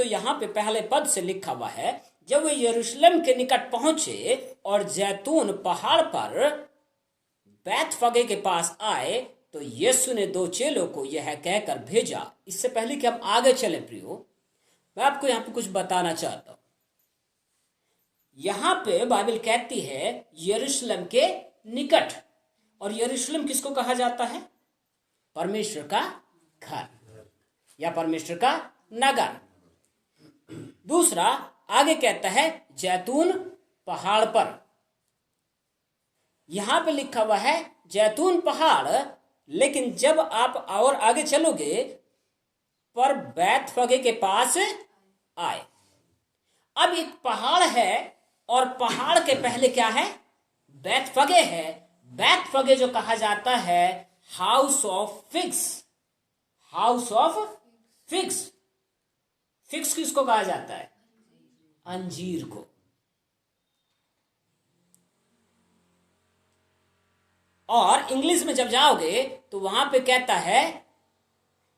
तो यहाँ पे पहले पद से लिखा हुआ है, जब वे यरूशलेम के निकट पहुंचे और जैतून पहाड़ पर बैतफगे के पास आए, तो यीशु ने 2 चेलों को यह कहकर भेजा। इससे पहले कि हम आगे चले प्रियो, मैं आपको यहाँ पे कुछ बताना चाहता हूं। यहाँ पे बाइबल कहती है यरूशलेम के निकट, और यरूशलेम किसको कहा जाता है? परमेश्वर का घर या परमेश्वर का नगर। दूसरा आगे कहता है जैतून पहाड़ पर। यहां पे लिखा हुआ है जैतून पहाड़, लेकिन जब आप और आगे चलोगे पर बैतफगे के पास आए। अब एक पहाड़ है और पहाड़ के पहले क्या है? बैतफगे है। बैतफगे जो कहा जाता है house of figs. House of figs. Figs किसको कहा जाता है? अंजीर को। और इंग्लिश में जब जाओगे तो वहां पे कहता है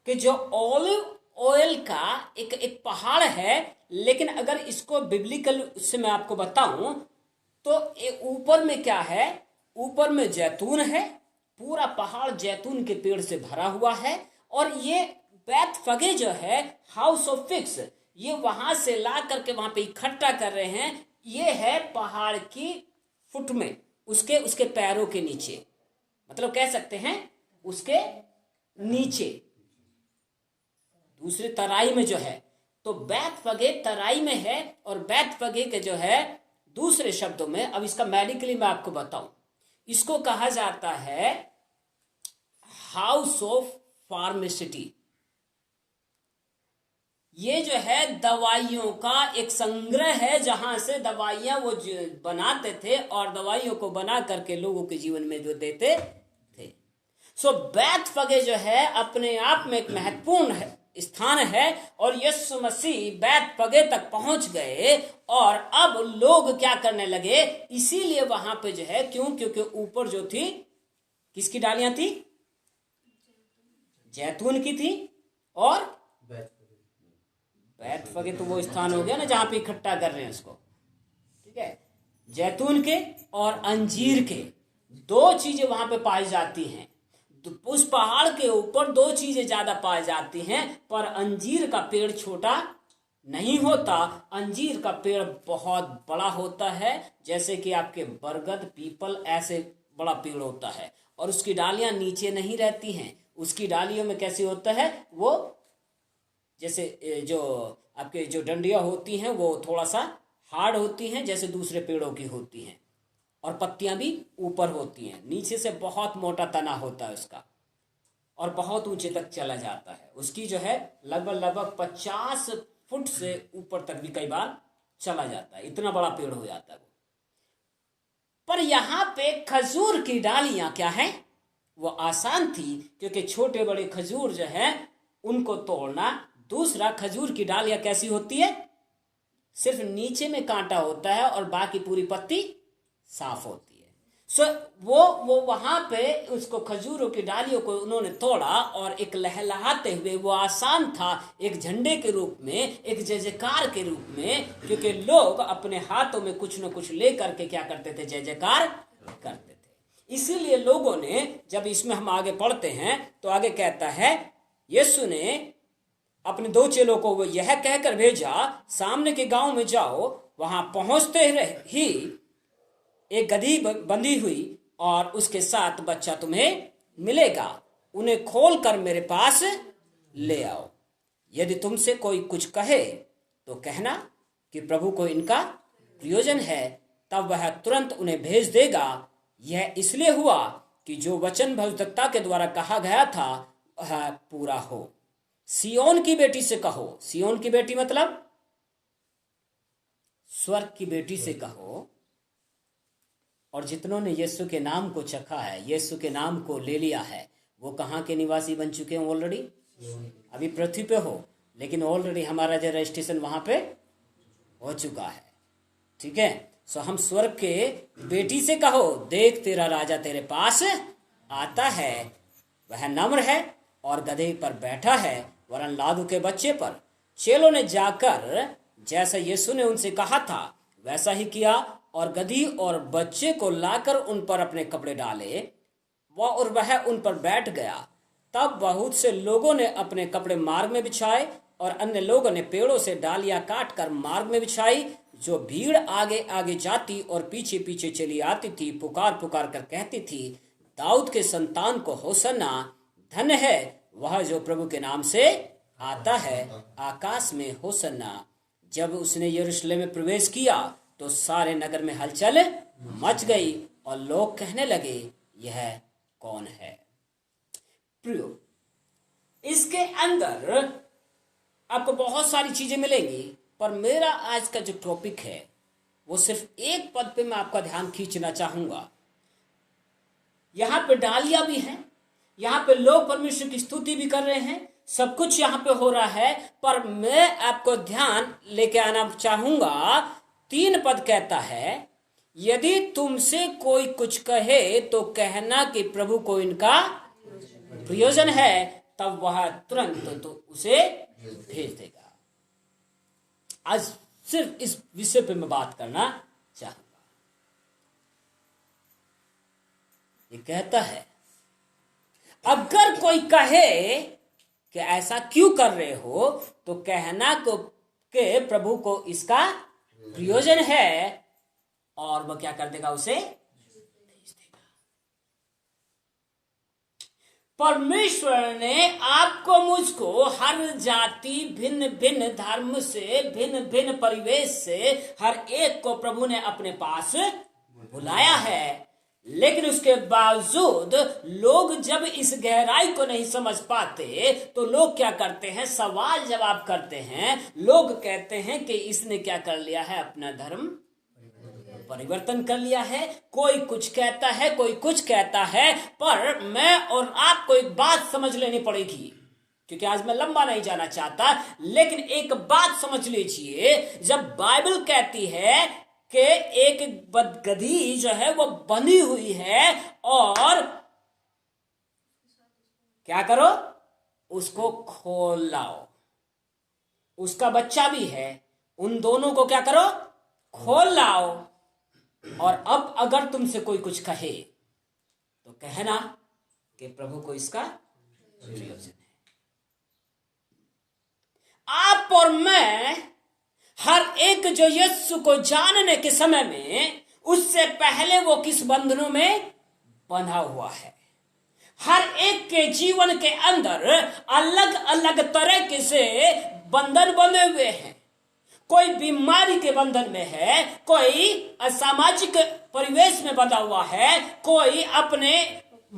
कि जो ऑलिव ऑयल का एक पहाड़ है, लेकिन अगर इसको बिब्लिकल उससे मैं आपको बताऊं तो ऊपर में क्या है? ऊपर में जैतून है, पूरा पहाड़ जैतून के पेड़ से भरा हुआ है। और ये बैतफगे जो है हाउस ऑफ फिग्स, ये वहां से ला करके वहां पे इकट्ठा कर रहे हैं। ये है पहाड़ की फुट में, उसके पैरों के नीचे, मतलब कह सकते हैं उसके नीचे, दूसरी तराई में जो है। तो बैतफगे तराई में है और बैतफगे के जो है दूसरे शब्दों में, अब इसका मेडिकली मैं आपको बताऊं, इसको कहा जाता है हाउस ऑफ फार्मेसिटी। ये जो है दवाइयों का एक संग्रह है, जहां से दवाइयां वो बनाते थे और दवाइयों को बना करके लोगों के जीवन में जो देते थे। सो बैतफगे जो है अपने आप में एक महत्वपूर्ण स्थान है, और यीशु मसीह बैतफगे तक पहुंच गए। और अब लोग क्या करने लगे? इसीलिए वहां पे जो है, क्योंकि ऊपर जो थी किसकी डालियां थी? जैतून की थी। और बैतफगे तो वो स्थान हो गया ना जहां पे इकट्ठा कर रहे हैं उसको, ठीक है। जैतून के और अंजीर के 2 चीजें वहां पे पाई जाती हैं। तो उस पहाड़ के ऊपर 2 चीजें ज्यादा पाई जाती हैं, पर अंजीर का पेड़ छोटा नहीं होता। अंजीर का पेड़ बहुत बड़ा होता है, जैसे कि आपके बरगद, पीपल, ऐसे बड़ा पेड़ होता है। और उसकी डालियां नीचे नहीं रहती हैं। उसकी डालियों में कैसे होता है? वो जैसे जो आपके जो डंडियां होती हैं वो थोड़ा सा हार्ड होती हैं, जैसे दूसरे पेड़ों की होती हैं। और पत्तियां भी ऊपर होती हैं, नीचे से बहुत मोटा तना होता है उसका, और बहुत ऊंचे तक चला जाता है। उसकी जो है लगभग 50 फुट से ऊपर तक भी कई बार चला जाता है, इतना बड़ा पेड़ हो जाता है वो। पर यहाँ पे खजूर की डालियां क्या है? वो आसान थी, क्योंकि छोटे बड़े खजूर जो है उनको तोड़ना। दूसरा, खजूर की डालियां कैसी होती है? सिर्फ नीचे में कांटा होता है और बाकी पूरी पत्ती साफ होती है। सो वो वहां पे उसको खजूरों की डालियों को उन्होंने तोड़ा, और एक लहलहाते हुए, वो आसान था, एक झंडे के रूप में, एक जय जयकार के रूप में, क्योंकि लोग अपने हाथों में कुछ न कुछ ले करके क्या करते थे? जय जयकार करते थे। इसीलिए लोगों ने, जब इसमें हम आगे पढ़ते हैं तो आगे कहता है यीशु ने अपने 2 चेलों को वो यह कहकर भेजा, सामने के गांव में जाओ, वहां पहुंचते ही एक गधी बंधी हुई और उसके साथ बच्चा तुम्हें मिलेगा। उन्हें खोल कर मेरे पास ले आओ। यदि तुमसे कोई कुछ कहे तो कहना कि प्रभु को इनका प्रयोजन है, तब वह तुरंत उन्हें भेज देगा। यह इसलिए हुआ कि जो वचन भविष्यद्वक्ता के द्वारा कहा गया था वह पूरा हो। सियोन की बेटी से कहो। सियोन की बेटी मतलब स्वर्ग की बेटी से कहो। और जितनों ने यीशु के नाम को चखा है, यीशु के नाम को ले लिया है, वो कहाँ के निवासी बन चुके हैं ऑलरेडी? अभी पृथ्वी पे हो, लेकिन ऑलरेडी हमारा जो रजिस्ट्रेशन वहां पे हो चुका है, ठीक है। सो हम स्वर्ग के बेटी से कहो, देख तेरा राजा तेरे पास आता है, वह नम्र है और गधे पर बैठा है, वरन लादू के बच्चे पर। चेलों ने जाकर जैसा यीशु ने उनसे कहा था वैसा ही किया और गधी और बच्चे को लाकर उन पर अपने कपड़े डाले वह उन पर बैठ गया। तब बहुत से लोगों ने अपने कपड़े मार्ग में बिछाए और अन्य लोगों ने पेड़ों से डालियां काट कर मार्ग में बिछाई। जो भीड़ आगे आगे जाती और पीछे पीछे चली आती थी पुकार पुकार कर कहती थी, दाऊद के संतान को होसन्ना, धन्य है वह जो प्रभु के नाम से आता है, आकाश में होसन्ना। जब उसने यरूशलेम में प्रवेश किया तो सारे नगर में हलचल मच गई और लोग कहने लगे, यह कौन है। प्रियो, इसके अंदर आपको बहुत सारी चीजें मिलेंगी, पर मेरा आज का जो टॉपिक है वो सिर्फ एक पद पे मैं आपका ध्यान खींचना चाहूंगा। यहां पे डालियां भी हैं, यहां पे लोग परमेश्वर की स्तुति भी कर रहे हैं, सब कुछ यहां पे हो रहा है, पर मैं आपको ध्यान लेके आना चाहूंगा। 3 पद कहता है, यदि तुमसे कोई कुछ कहे तो कहना कि प्रभु को इनका प्रयोजन है, तब वह तुरंत तो उसे भेज देगा। आज सिर्फ इस विषय पे मैं बात करना चाहूंगा। ये कहता है, अगर कोई कहे कि ऐसा क्यों कर रहे हो, तो कहना को के प्रभु को इसका प्रयोजन है, और वह क्या कर देगा, उसे भेज देगा। परमेश्वर ने आपको मुझको हर जाति भिन्न भिन्न धर्म से भिन्न भिन्न परिवेश से हर एक को प्रभु ने अपने पास बुलाया है, लेकिन उसके बावजूद लोग जब इस गहराई को नहीं समझ पाते तो लोग क्या करते हैं, सवाल जवाब करते हैं। लोग कहते हैं कि इसने क्या कर लिया है, अपना धर्म परिवर्तन कर लिया है। कोई कुछ कहता है, कोई कुछ कहता है, पर मैं और आपको एक बात समझ लेनी पड़ेगी, क्योंकि आज मैं लंबा नहीं जाना चाहता, लेकिन एक बात समझ लीजिए। जब बाइबल कहती है कि एक गधी जो है वो बंधी हुई है और क्या करो, उसको खोल लाओ, उसका बच्चा भी है, उन दोनों को क्या करो, खोल लाओ। और अब अगर तुमसे कोई कुछ कहे तो कहना कि प्रभु को इसका प्रयोजन है। आप और मैं हर एक जो यीशु को जानने के समय में, उससे पहले वो किस बंधनों में बंधा हुआ है। हर एक के जीवन के अंदर अलग अलग तरह के से बंधन बंधे हुए हैं। कोई बीमारी के बंधन में है, कोई असामाजिक परिवेश में बंधा हुआ है, कोई अपने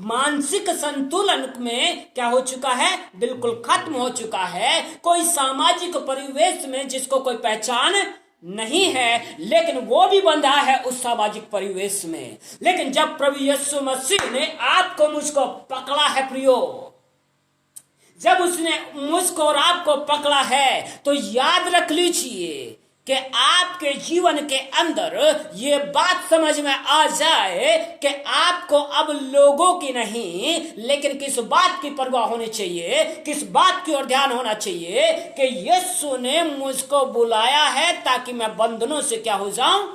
मानसिक संतुलन में क्या हो चुका है, बिल्कुल खत्म हो चुका है, कोई सामाजिक परिवेश में जिसको कोई पहचान नहीं है, लेकिन वो भी बंधा है उस सामाजिक परिवेश में। लेकिन जब प्रभु यीशु मसीह ने आपको मुझको पकड़ा है प्रियो, जब उसने मुझको और आपको पकड़ा है, तो याद रख लीजिए कि आपके जीवन के अंदर ये बात समझ में आ जाए कि आपको अब लोगों की नहीं, लेकिन किस बात की परवाह होनी चाहिए, किस बात की ओर ध्यान होना चाहिए कि यीशु ने मुझको बुलाया है ताकि मैं बंधनों से क्या हो जाऊं,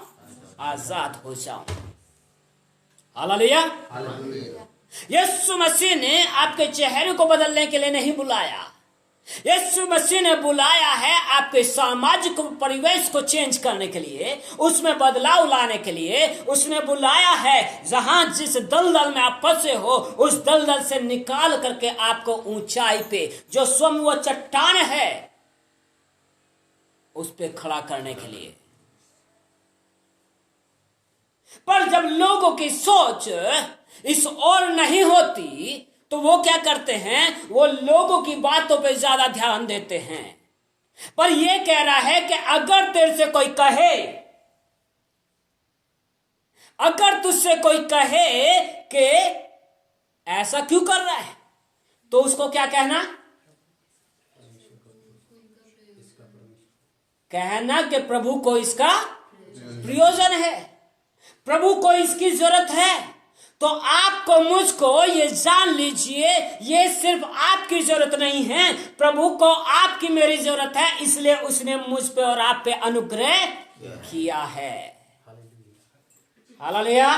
आजाद हो जाऊं। हालेलुया। यीशु मसीह ने आपके चेहरे को बदलने के लिए नहीं बुलाया। यीशु मसीह ने बुलाया है आपके सामाजिक परिवेश को चेंज करने के लिए, उसमें बदलाव लाने के लिए। उसने बुलाया है जहां जिस दलदल में आप फंसे हो, उस दलदल से निकाल करके आपको ऊंचाई पे, जो स्वयं वो चट्टान है, उस पे खड़ा करने के लिए। पर जब लोगों की सोच इस ओर नहीं होती तो वो क्या करते हैं, वो लोगों की बातों पे ज्यादा ध्यान देते हैं। पर ये कह रहा है कि अगर तेरे से कोई कहे, अगर तुझसे कोई कहे कि ऐसा क्यों कर रहा है, तो उसको क्या कहना, कहना कि प्रभु को इसका प्रयोजन है, प्रभु को इसकी जरूरत है। तो आपको मुझको ये जान लीजिए, ये सिर्फ आपकी जरूरत नहीं है, प्रभु को आपकी मेरी जरूरत है, इसलिए उसने मुझ पे और आप पे अनुग्रह किया है। हालेलुया।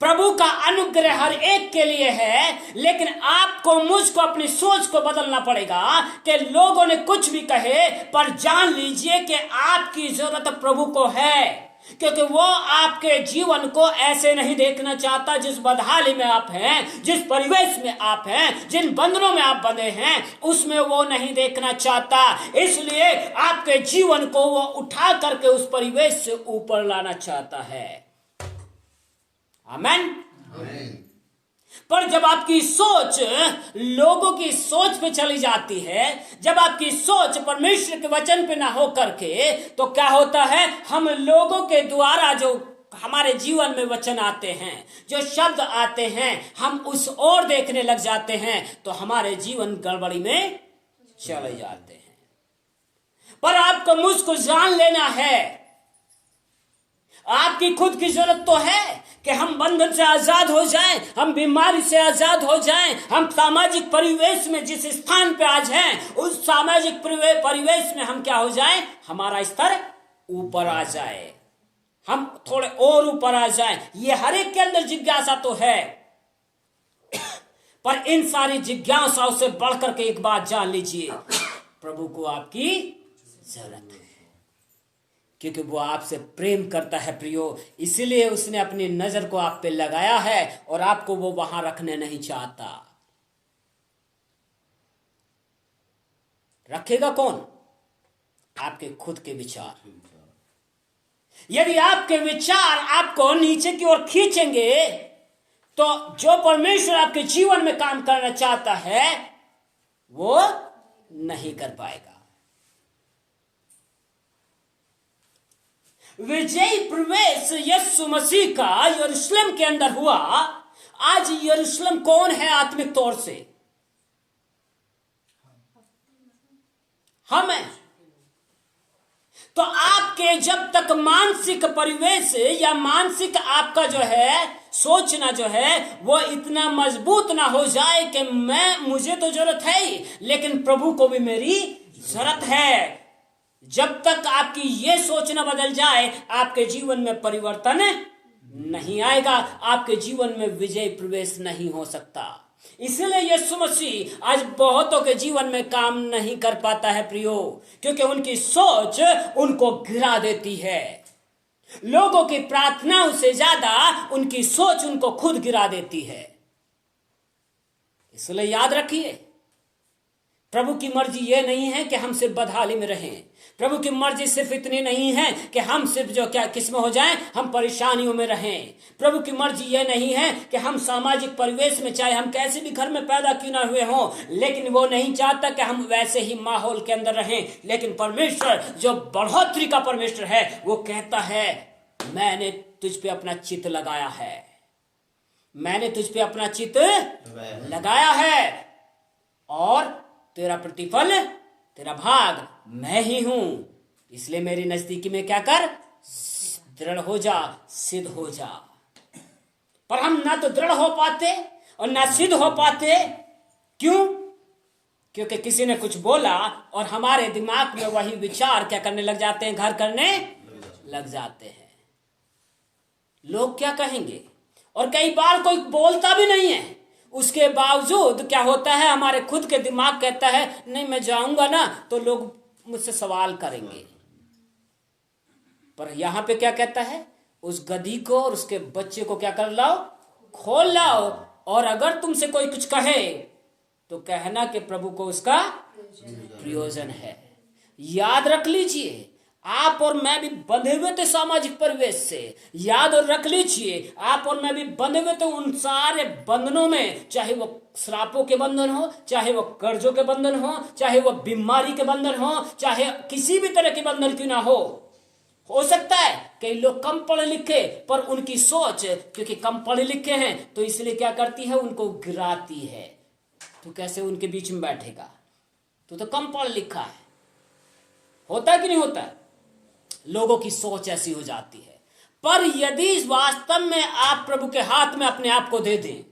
प्रभु का अनुग्रह हर एक के लिए है, लेकिन आपको मुझको अपनी सोच को बदलना पड़ेगा कि लोगों ने कुछ भी कहे, पर जान लीजिए कि आपकी जरूरत प्रभु को है, क्योंकि वो आपके जीवन को ऐसे नहीं देखना चाहता। जिस बदहाली में आप हैं, जिस परिवेश में आप हैं, जिन बंधनों में आप बंधे हैं, उसमें वो नहीं देखना चाहता। इसलिए आपके जीवन को वो उठा करके उस परिवेश से ऊपर लाना चाहता है। आमेन। पर जब आपकी सोच लोगों की सोच पे चली जाती है, जब आपकी सोच परमेश्वर के वचन पे ना हो करके, तो क्या होता है, हम लोगों के द्वारा जो हमारे जीवन में वचन आते हैं, जो शब्द आते हैं, हम उस ओर देखने लग जाते हैं, तो हमारे जीवन गड़बड़ी में चले जाते हैं। पर आपको मुझको जान लेना है, आपकी खुद की जरूरत तो है कि हम बंधन से आजाद हो जाएं, हम बीमारी से आजाद हो जाएं, हम सामाजिक परिवेश में जिस स्थान पे आज हैं, उस सामाजिक परिवेश में हम क्या हो जाएं, हमारा स्तर ऊपर आ जाए, हम थोड़े और ऊपर आ जाएं। ये हर एक के अंदर जिज्ञासा तो है, पर इन सारी जिज्ञासाओं से बढ़कर के एक बात जान लीजिए, प्रभु को आपकी जरूरत है, क्योंकि वो आपसे प्रेम करता है प्रियो, इसीलिए उसने अपनी नजर को आप पे लगाया है और आपको वो वहां रखने नहीं चाहता। रखेगा कौन? आपके खुद के विचार। यदि आपके विचार आपको नीचे की ओर खींचेंगे, तो जो परमेश्वर आपके जीवन में काम करना चाहता है वो नहीं कर पाएगा। विजयी प्रवेश यीशु मसीह का यरूशलेम के अंदर हुआ। आज यरूशलेम कौन है आत्मिक तौर से? हम हैं। तो आपके जब तक मानसिक परिवेश या मानसिक आपका जो है सोचना जो है वो इतना मजबूत ना हो जाए कि मुझे तो जरूरत है ही, लेकिन प्रभु को भी मेरी जरूरत है, जब तक आपकी ये सोचना बदल जाए, आपके जीवन में परिवर्तन नहीं आएगा, आपके जीवन में विजय प्रवेश नहीं हो सकता। इसलिए यीशु मसीह आज बहुतों के जीवन में काम नहीं कर पाता है प्रियो, क्योंकि उनकी सोच उनको गिरा देती है। लोगों की प्रार्थनाओं से ज्यादा उनकी सोच उनको खुद गिरा देती है। इसलिए याद रखिए, प्रभु की मर्जी ये नहीं है कि हम सिर्फ बदहाली में रहें। प्रभु की मर्जी सिर्फ इतनी नहीं है कि हम सिर्फ जो क्या किस्म हो जाएं, हम परेशानियों में रहें। प्रभु की मर्जी ये नहीं है कि हम सामाजिक परिवेश में, चाहे हम कैसे भी घर में पैदा क्यों ना हुए हों, लेकिन वो नहीं चाहता कि हम वैसे ही माहौल के अंदर रहें। लेकिन परमेश्वर जो बढ़ोतरी का परमेश्वर है, वो कहता है मैंने तुझ पे अपना चित्त लगाया है, मैंने तुझ पे अपना चित्त लगाया है, और तेरा प्रतिफल, तेरा भाग मैं ही हूं। इसलिए मेरी नजदीकी में क्या कर, दृढ़ हो जा, सिद्ध हो जा। पर हम ना तो दृढ़ हो पाते और ना सिद्ध हो पाते। क्यों? क्योंकि किसी ने कुछ बोला और हमारे दिमाग में वही विचार क्या करने लग जाते हैं, घर करने लग जाते हैं। लोग क्या कहेंगे, और कई बार कोई बोलता भी नहीं है, उसके बावजूद क्या होता है, हमारे खुद के दिमाग कहता है नहीं मैं जाऊंगा ना तो लोग मुझसे सवाल करेंगे। पर यहां पे क्या कहता है, उस गधी को और उसके बच्चे को क्या कर लाओ, खोल लाओ, और अगर तुमसे कोई कुछ कहे तो कहना कि प्रभु को उसका प्रयोजन है। याद रख लीजिए, आप और मैं भी बंधे हुए थे सामाजिक परिवेश से। याद और रख लीजिए, आप और मैं भी बंधे हुए थे उन सारे बंधनों में, चाहे वो श्रापों के बंधन हो, चाहे वो कर्जों के बंधन हो, चाहे वो बीमारी के बंधन हो, चाहे किसी भी तरह के बंधन क्यों ना हो सकता है कई लोग कम पढ़े लिखे, पर उनकी सोच क्योंकि कम पढ़े लिखे हैं तो इसलिए क्या करती है, उनको गिराती है। तो कैसे उनके बीच में बैठेगा, तो कम पढ़ लिखा है। होता है कि नहीं होता है? लोगों की सोच ऐसी हो जाती है। पर यदि वास्तव में आप प्रभु के हाथ में अपने आप को दे दें,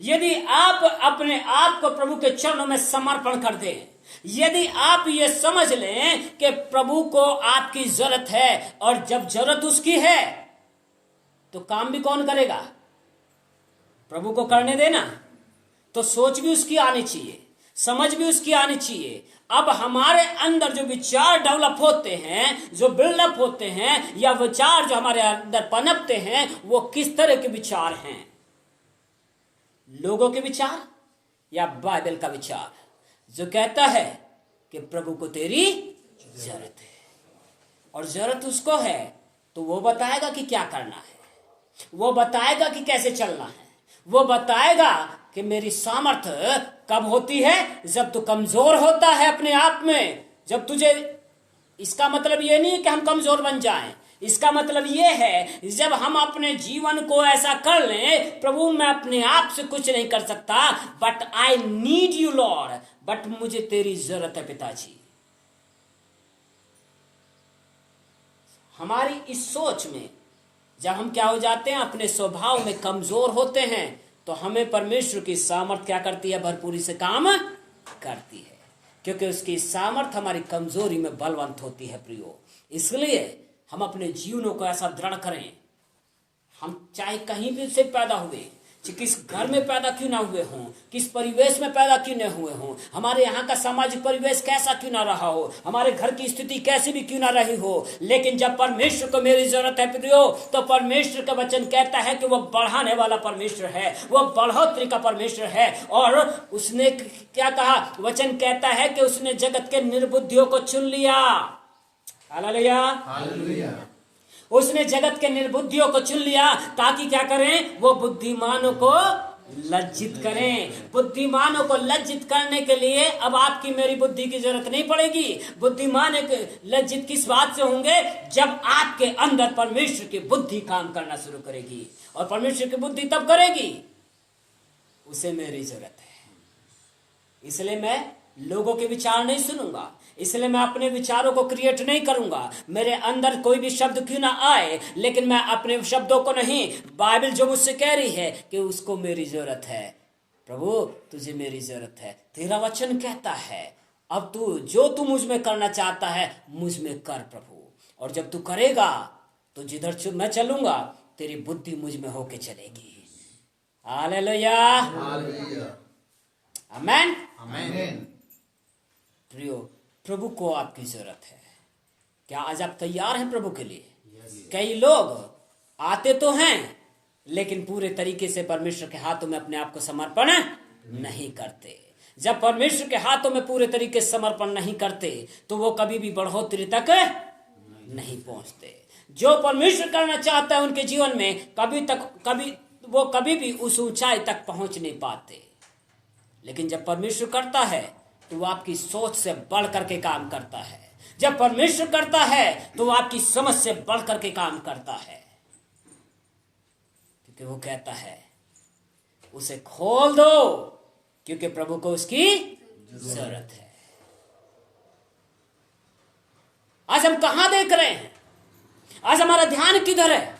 यदि आप अपने आप को प्रभु के चरणों में समर्पण कर दें, यदि आप ये समझ लें कि प्रभु को आपकी जरूरत है और जब जरूरत उसकी है तो काम भी कौन करेगा? प्रभु को करने देना। तो सोच भी उसकी आनी चाहिए, समझ भी उसकी आनी चाहिए। अब हमारे अंदर जो विचार डेवलप होते हैं, जो बिल्डअप होते हैं, या विचार जो हमारे अंदर पनपते हैं, वो किस तरह के विचार हैं? लोगों के विचार या बाइबल का विचार जो कहता है कि प्रभु को तेरी जरूरत है, और जरूरत उसको है तो वो बताएगा कि क्या करना है, वो बताएगा कि कैसे चलना है, वो बताएगा कि मेरी सामर्थ्य कब होती है? जब तू कमजोर होता है अपने आप में। जब तुझे, इसका मतलब ये नहीं है कि हम कमजोर बन जाएं, इसका मतलब ये है जब हम अपने जीवन को ऐसा कर लें, प्रभु मैं अपने आप से कुछ नहीं कर सकता, but I need you Lord, but मुझे तेरी जरूरत है पिताजी। हमारी इस सोच में जब हम क्या हो जाते हैं, अपने स्वभाव में कमजोर होते हैं, तो हमें परमेश्वर की सामर्थ क्या करती है? भरपूरी से काम करती है, क्योंकि उसकी सामर्थ हमारी कमजोरी में बलवंत होती है प्रियो। इसलिए हम अपने जीवनों को ऐसा दृढ़ करें, हम चाहे कहीं भी से पैदा हुए, किस घर में पैदा क्यों ना हुए हों, किस परिवेश में पैदा क्यों न हुए हों, हमारे यहाँ का सामाजिक परिवेश कैसा क्यों ना रहा हो, हमारे घर की स्थिति कैसी भी क्यों ना रही हो, लेकिन जब परमेश्वर को मेरी जरूरत है प्रियो, तो परमेश्वर का वचन कहता है कि वो बढ़ाने वाला परमेश्वर है, वो बढ़ोतरी का परमेश्वर है। और उसने क्या कहा? वचन कहता है कि उसने जगत के निर्बुद्धियों को चुन लिया। Hallelujah, hallelujah. उसने जगत के निर्बुद्धियों को चुन लिया ताकि क्या करें? वो बुद्धिमानों को लज्जित करें। बुद्धिमानों को लज्जित करने के लिए अब आपकी मेरी बुद्धि की जरूरत नहीं पड़ेगी। बुद्धिमान लज्जित किस बात से होंगे? जब आपके अंदर परमेश्वर की बुद्धि काम करना शुरू करेगी, और परमेश्वर की बुद्धि तब करेगी, उसे मेरी जरूरत है। इसलिए मैं लोगों के विचार नहीं सुनूंगा, इसलिए मैं अपने विचारों को क्रिएट नहीं करूंगा। मेरे अंदर कोई भी शब्द क्यों ना आए, लेकिन मैं अपने शब्दों को नहीं, बाइबल जो मुझसे कह रही है कि उसको मेरी जरूरत है। प्रभु तुझे मेरी जरूरत है, तेरा वचन कहता है अब तू मुझ में करना चाहता है, मुझ में कर प्रभु। और जब तू करेगा तो जिधर मैं चलूंगा तेरी बुद्धि मुझ में होके चलेगी। हालेलुया, आमेन, आमेन। प्रियो, प्रभु को आपकी जरूरत है। क्या आज आप तैयार हैं प्रभु के लिए? कई लोग आते तो हैं लेकिन पूरे तरीके से परमेश्वर के हाथों में अपने आप को समर्पण नहीं करते। जब परमेश्वर के हाथों में पूरे तरीके से समर्पण नहीं करते तो वो कभी भी बढ़ोतरी तक नहीं पहुंचते। जो परमेश्वर करना चाहता है उनके जीवन में कभी भी उस ऊंचाई तक पहुंच नहीं पाते। लेकिन जब परमेश्वर करता है तो वो आपकी सोच से बढ़ करके काम करता है। जब परमेश्वर करता है तो वो आपकी समझ से बढ़ करके काम करता है, क्योंकि वो कहता है उसे खोल दो, क्योंकि प्रभु को उसकी जरूरत है। आज हम कहां देख रहे हैं? आज हमारा ध्यान किधर है?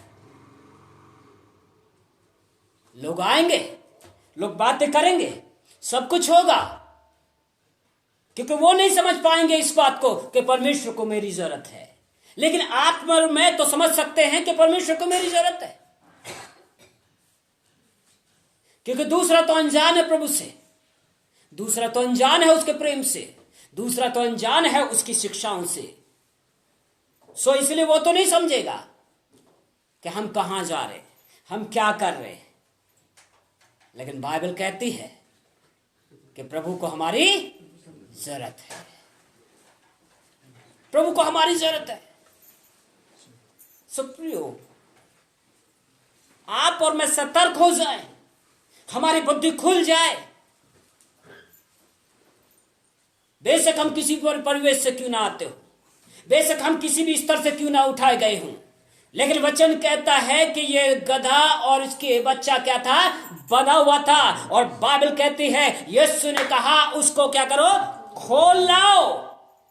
लोग आएंगे, लोग बातें करेंगे, सब कुछ होगा, क्योंकि वो नहीं समझ पाएंगे इस बात को कि परमेश्वर को मेरी जरूरत है। लेकिन आप और मैं तो समझ सकते हैं कि परमेश्वर को मेरी जरूरत है, क्योंकि दूसरा तो अनजान है प्रभु से, दूसरा तो अनजान है उसके प्रेम से, दूसरा तो अनजान है उसकी शिक्षाओं से। सो इसलिए वो तो नहीं समझेगा कि हम कहां जा रहे, हम क्या कर रहे हैं। लेकिन बाइबल कहती है कि प्रभु को हमारी जरूरत है, प्रभु को हमारी जरूरत है। सुप्रियो, आप और मैं सतर्क हो जाए, हमारी बुद्धि खुल जाए। बेशक हम किसी परिवेश से क्यों ना आते हो, बेशक हम किसी भी स्तर से क्यों ना उठाए गए हों, लेकिन वचन कहता है कि ये गधा और इसके बच्चा क्या था? बना हुआ था। और बाइबल कहती है यीशु ने कहा उसको क्या करो? खोल लाओ।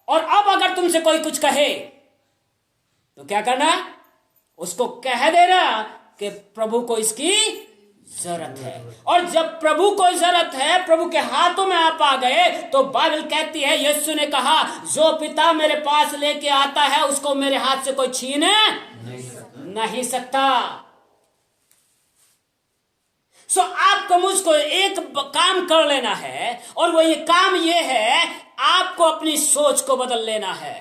और अब अगर तुमसे कोई कुछ कहे तो क्या करना? उसको कह देना कि प्रभु को इसकी जरूरत है। और जब प्रभु को जरूरत है, प्रभु के हाथों में आप आ गए, तो बाइबल कहती है, यीशु ने कहा, जो पिता मेरे पास लेके आता है उसको मेरे हाथ से कोई छीन नहीं सकता। सो आपको मुझको एक काम कर लेना है, और वो ये काम ये है, आपको अपनी सोच को बदल लेना है।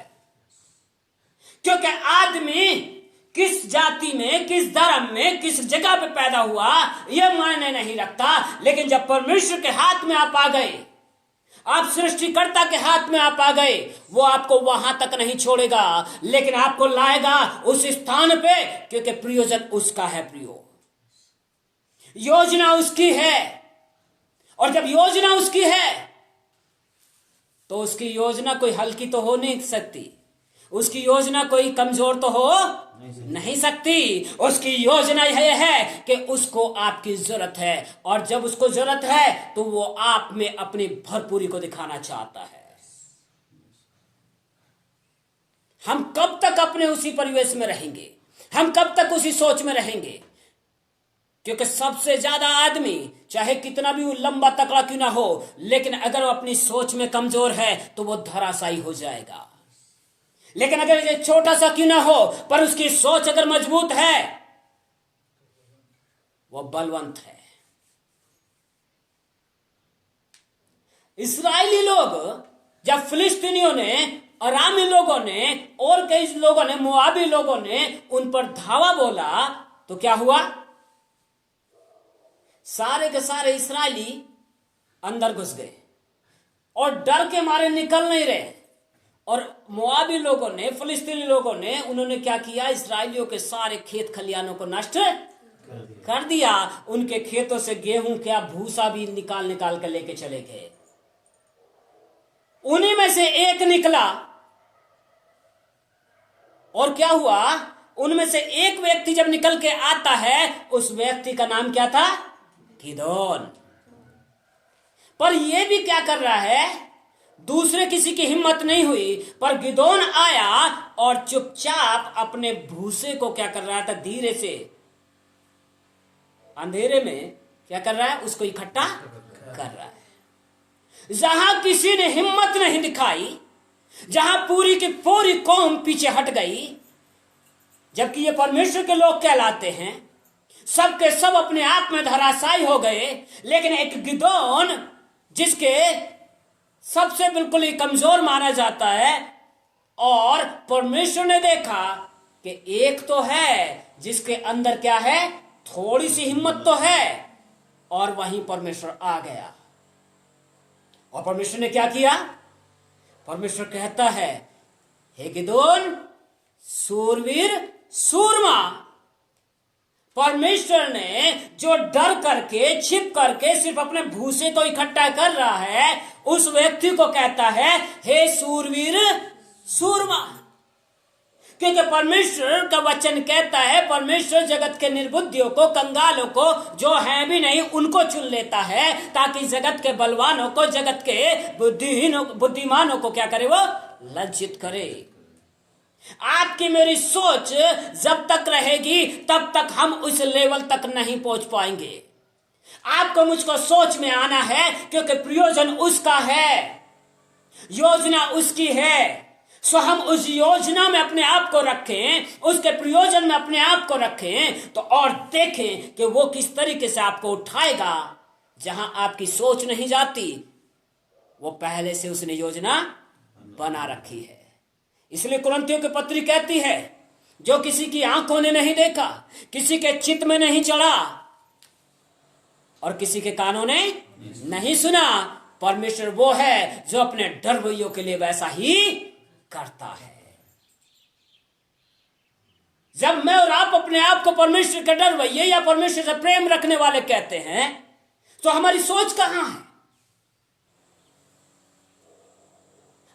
क्योंकि आदमी किस जाति में, किस धर्म में, किस जगह पे पैदा हुआ यह मायने नहीं रखता, लेकिन जब परमेश्वर के हाथ में आप आ गए, आप सृष्टिकर्ता के हाथ में आप आ गए, वो आपको वहां तक नहीं छोड़ेगा, लेकिन आपको लाएगा उस स्थान पे, क्योंकि प्रयोजन उसका है। प्रियो, योजना उसकी है, और जब योजना उसकी है तो उसकी योजना कोई हल्की तो हो नहीं सकती, उसकी योजना कोई कमजोर तो हो नहीं सकती। उसकी योजना यह है कि उसको आपकी जरूरत है, और जब उसको जरूरत है तो वो आप में अपनी भरपूरी को दिखाना चाहता है। हम कब तक अपने उसी परिवेश में रहेंगे, हम कब तक उसी सोच में रहेंगे? क्योंकि सबसे ज्यादा आदमी चाहे कितना भी लंबा तकड़ा क्यों ना हो, लेकिन अगर वो अपनी सोच में कमजोर है तो वो धराशायी हो जाएगा। लेकिन अगर ये छोटा सा क्यों ना हो, पर उसकी सोच अगर मजबूत है, वो बलवंत है। इस्राएली लोग जब फिलिस्तीनियों ने, अरामी लोगों ने और कई लोगों ने, मोआबी लोगों ने उन पर धावा बोला, तो क्या हुआ? सारे के सारे इस्राएली अंदर घुस गए और डर के मारे निकल नहीं रहे। और मोआबी लोगों ने, फिलिस्तीनी लोगों ने, उन्होंने क्या किया? इस्राएलियों के सारे खेत खलियानों को नष्ट कर दिया। उनके खेतों से गेहूं क्या भूसा भी निकाल निकाल कर लेके चले गए। उन्हीं में से एक निकला, और क्या हुआ? उनमें से एक व्यक्ति जब निकल के आता है, उस व्यक्ति का नाम क्या था? गिदोन। पर यह भी क्या कर रहा है? दूसरे किसी की हिम्मत नहीं हुई, पर गिदोन आया और चुपचाप अपने भूसे को क्या कर रहा था? धीरे से अंधेरे में क्या कर रहा है? उसको इकट्ठा कर रहा है। जहां किसी ने हिम्मत नहीं दिखाई, जहां पूरी की पूरी कौम पीछे हट गई, जबकि ये परमेश्वर के लोग कहलाते हैं, सब के सब अपने आप में धराशायी हो गए। लेकिन एक गिदोन, जिसके सबसे बिल्कुल ही कमजोर माना जाता है, और परमेश्वर ने देखा कि एक तो है जिसके अंदर क्या है? थोड़ी सी हिम्मत तो है, और वहीं परमेश्वर आ गया। और परमेश्वर ने क्या किया? परमेश्वर कहता है, हे गिदोन, सूरवीर सूरमा। परमेश्वर ने जो डर करके, छिप करके सिर्फ अपने भूसे को इकट्ठा कर रहा है, उस व्यक्ति को कहता है, हे सूरवीर सूरमा। क्योंकि परमेश्वर का वचन कहता है, परमेश्वर जगत के निर्बुद्धियों को, कंगालों को, जो है भी नहीं, उनको चुन लेता है, ताकि जगत के बलवानों को, जगत के बुद्धिमानों को क्या करे? वो लज्जित करे। आपकी मेरी सोच जब तक रहेगी, तब तक हम उस लेवल तक नहीं पहुंच पाएंगे। आपको मुझको सोच में आना है, क्योंकि प्रयोजन उसका है, योजना उसकी है। सो हम उस योजना में अपने आप को रखें, उसके प्रयोजन में अपने आप को रखें, तो और देखें कि वो किस तरीके से आपको उठाएगा। जहां आपकी सोच नहीं जाती, वो पहले से उसने योजना बना रखी है। इसलिए कुरिन्थियों की पत्री कहती है, जो किसी की आंखों ने नहीं देखा, किसी के चित्त में नहीं चढ़ा, और किसी के कानों ने नहीं सुना, परमेश्वर वो है जो अपने डरवैयों के लिए वैसा ही करता है। जब मैं और आप अपने आप को परमेश्वर के डरवैये या परमेश्वर से प्रेम रखने वाले कहते हैं, तो हमारी सोच कहां है?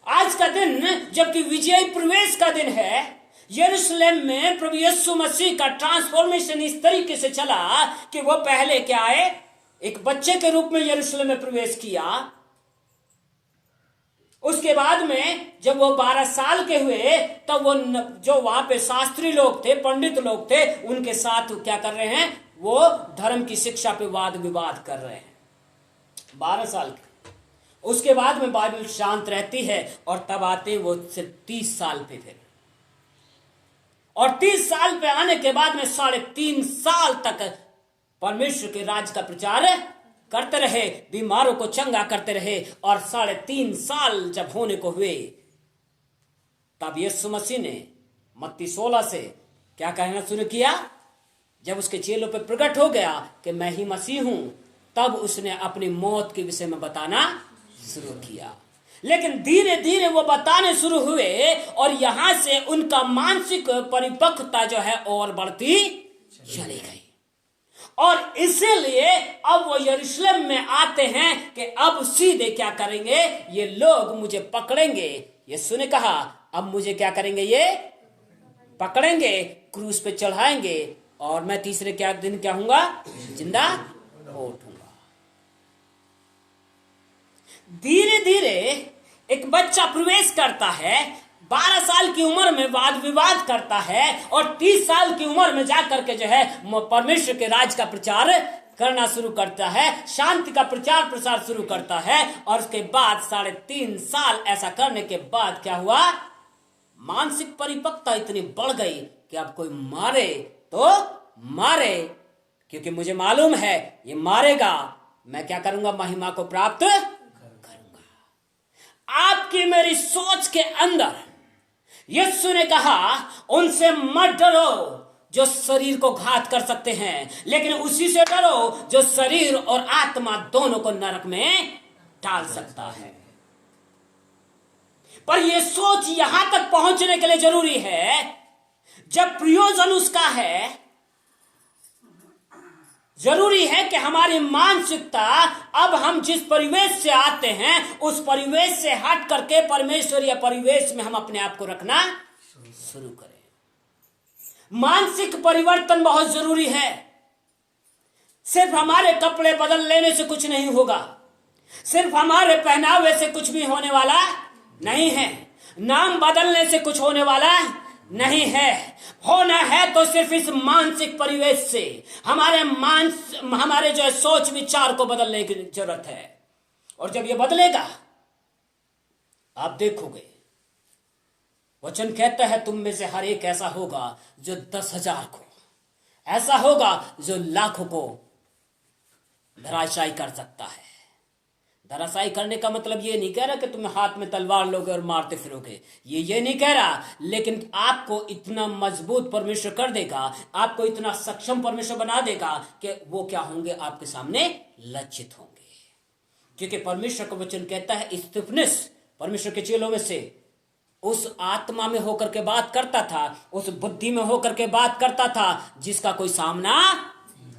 आज का दिन, जबकि विजय प्रवेश का दिन है, यरूशलेम में प्रभु यीशु मसीह का ट्रांसफॉर्मेशन इस तरीके से चला कि वो पहले क्या आए? एक बच्चे के रूप में यरूशलेम में प्रवेश किया, उसके बाद में जब वो 12 साल के हुए तब वो जो वहां पे शास्त्री लोग थे, पंडित लोग थे, उनके साथ क्या कर रहे हैं, वो धर्म की शिक्षा पे वाद विवाद कर रहे हैं। 12 साल के। उसके बाद में बाइबल शांत रहती है और तब आते हैं वो सिर्फ 30 साल पे फिर, और 30 साल पे आने के बाद में 3.5 साल तक परमेश्वर के राज का प्रचार करते रहे, बीमारों को चंगा करते रहे। और 3.5 साल जब होने को हुए तब यीशु मसीह ने मत्ती 16 से क्या कहना शुरू किया, जब उसके चेलों पे प्रकट हो गया कि मैं ही मसीह हूं, तब उसने अपनी मौत के विषय में बताना शुरू किया। लेकिन धीरे धीरे वो बताने शुरू हुए और यहां से उनका मानसिक परिपक्वता जो है और बढ़ती चली गई। और इसीलिए अब वो यरूशलेम में आते हैं कि अब सीधे क्या करेंगे, ये लोग मुझे पकड़ेंगे। यीशु ने कहा अब मुझे क्या करेंगे, ये पकड़ेंगे, क्रूस पे चढ़ाएंगे और मैं तीसरे दिन क्या हूंगा, जिंदा हो उठूंगा। धीरे धीरे एक बच्चा प्रवेश करता है, 12 साल की उम्र में वाद विवाद करता है और 30 साल की उम्र में जाकर के जो है परमेश्वर के राज का प्रचार करना शुरू करता है, शांति का प्रचार प्रसार शुरू करता है। और उसके बाद 3.5 साल ऐसा करने के बाद क्या हुआ, मानसिक परिपक्वता इतनी बढ़ गई कि अब कोई मारे तो मारे, क्योंकि मुझे मालूम है ये मारेगा, मैं क्या करूंगा, महिमा को प्राप्त करूंगा। आपकी मेरी सोच के अंदर यीशु ने कहा उनसे मत डरो जो शरीर को घात कर सकते हैं, लेकिन उसी से डरो जो शरीर और आत्मा दोनों को नरक में डाल सकता है। पर यह सोच यहां तक पहुंचने के लिए जरूरी है जब प्रयोजन उसका है, जरूरी है कि हमारी मानसिकता, अब हम जिस परिवेश से आते हैं उस परिवेश से हट करके परमेश्वरीय परिवेश में हम अपने आप को रखना शुरू करें। मानसिक परिवर्तन बहुत जरूरी है। सिर्फ हमारे कपड़े बदल लेने से कुछ नहीं होगा, सिर्फ हमारे पहनावे से कुछ भी होने वाला नहीं है, नाम बदलने से कुछ होने वाला नहीं है। होना है तो सिर्फ इस मानसिक परिवेश से, हमारे जो है सोच विचार को बदलने की जरूरत है। और जब ये बदलेगा आप देखोगे, वचन कहता है तुम में से हर एक ऐसा होगा जो 10,000 को, ऐसा होगा जो लाखों को धराशायी कर सकता है। धराशायी करने का मतलब ये नहीं कह रहा कि तुम हाथ में तलवार लोगे और मारते फिरोगे, ये नहीं कह रहा, लेकिन आपको इतना मजबूत परमेश्वर कर देगा, आपको इतना सक्षम परमेश्वर बना देगा कि वो क्या होंगे, आपके सामने लज्जित होंगे। क्योंकि परमेश्वर का वचन कहता है स्तिफनुस परमेश्वर के चेलों में से उस आत्मा में होकर के बात करता था, उस बुद्धि में होकर के बात करता था जिसका कोई सामना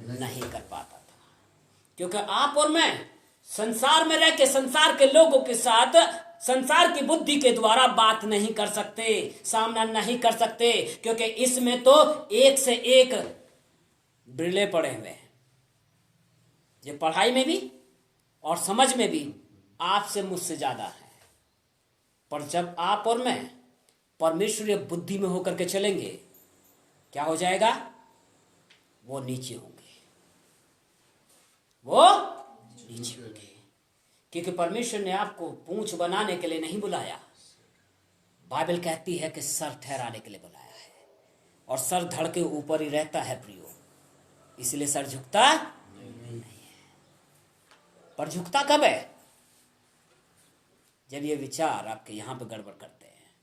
नहीं कर पाता था। क्योंकि आप और मैं संसार में रह के संसार के लोगों के साथ संसार की बुद्धि के द्वारा बात नहीं कर सकते, सामना नहीं कर सकते, क्योंकि इसमें तो एक से एक बिरले पड़े हुए हैं। ये पढ़ाई में भी और समझ में भी आपसे मुझसे ज्यादा है। पर जब आप और मैं परमेश्वरीय बुद्धि में होकर के चलेंगे, क्या हो जाएगा, वो नीचे होंगे, वो नीचे होंगे। क्योंकि परमेश्वर ने आपको पूंछ बनाने के लिए नहीं बुलाया, बाइबल कहती है कि सर ठहराने के लिए बुलाया है। और सर धड़ के ऊपर ही रहता है प्रियो, इसलिए सर झुकता नहीं है। पर झुकता कब है, जब ये विचार आपके यहां पे गड़बड़ करते हैं।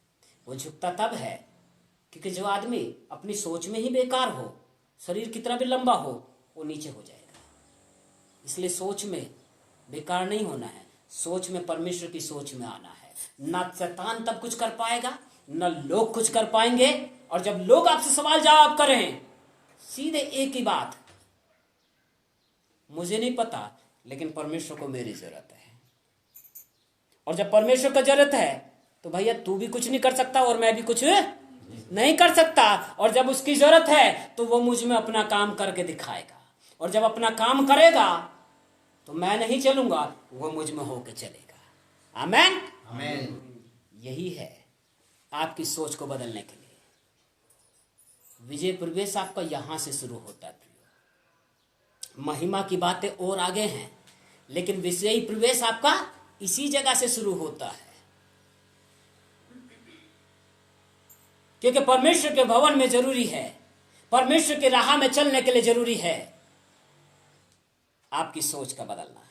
वो झुकता तब है क्योंकि जो आदमी अपनी सोच में ही बेकार हो, शरीर कितना भी लंबा हो, वो नीचे हो जाएगा। इसलिए सोच में बेकार नहीं होना है, सोच में परमेश्वर की सोच में आना है। ना शैतान तब कुछ कर पाएगा, ना लोग कुछ कर पाएंगे। और जब लोग आपसे सवाल जवाब करें, सीधे एक ही बात, मुझे नहीं पता लेकिन परमेश्वर को मेरी जरूरत है। और जब परमेश्वर का जरूरत है तो भैया तू भी कुछ नहीं कर सकता और मैं भी कुछ नहीं कर सकता। और जब उसकी जरूरत है तो वो मुझ में अपना काम करके दिखाएगा, और जब अपना काम करेगा तो मैं नहीं चलूंगा, वो मुझ में होकर चलेगा। आमेन। यही है आपकी सोच को बदलने के लिए। विजय प्रवेश आपका यहां से शुरू होता है प्रियो। महिमा की बातें और आगे हैं, लेकिन विजयी प्रवेश आपका इसी जगह से शुरू होता है। क्योंकि परमेश्वर के भवन में जरूरी है, परमेश्वर के राह में चलने के लिए जरूरी है आपकी सोच का बदलना।